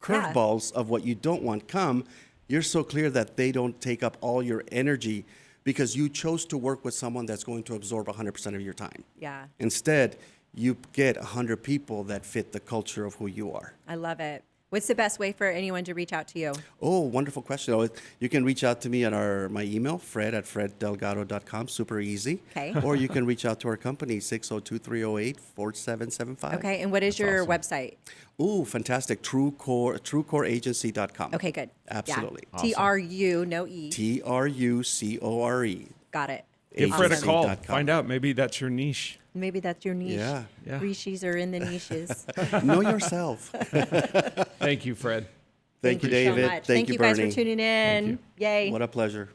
Yeah. curveballs of what you don't want come, you're so clear that they don't take up all your energy, because you chose to work with someone that's going to absorb 100% of your time. yeah, Instead, you get 100 people that fit the culture of who you are. I love it. What's the best way for anyone to reach out to you? Oh, wonderful question. You can reach out to me at my email, fred@freddelgado.com, super easy. Okay. Or you can reach out to our company, 602-308-4775. Okay. And what is your website? Ooh, fantastic. TruCoreAgency.com. Okay, good. Absolutely. Yeah. TRU, no E. TRUCORE. Got it. Give Fred a call. Agency.com. Find out. Maybe that's your niche. Maybe that's your niche. Yeah. Yeah. Riches are in the niches. Know yourself. Thank you, Fred. Thank you, so David. much. Thank you, guys Bernie. for tuning in. you. Yay. What a pleasure.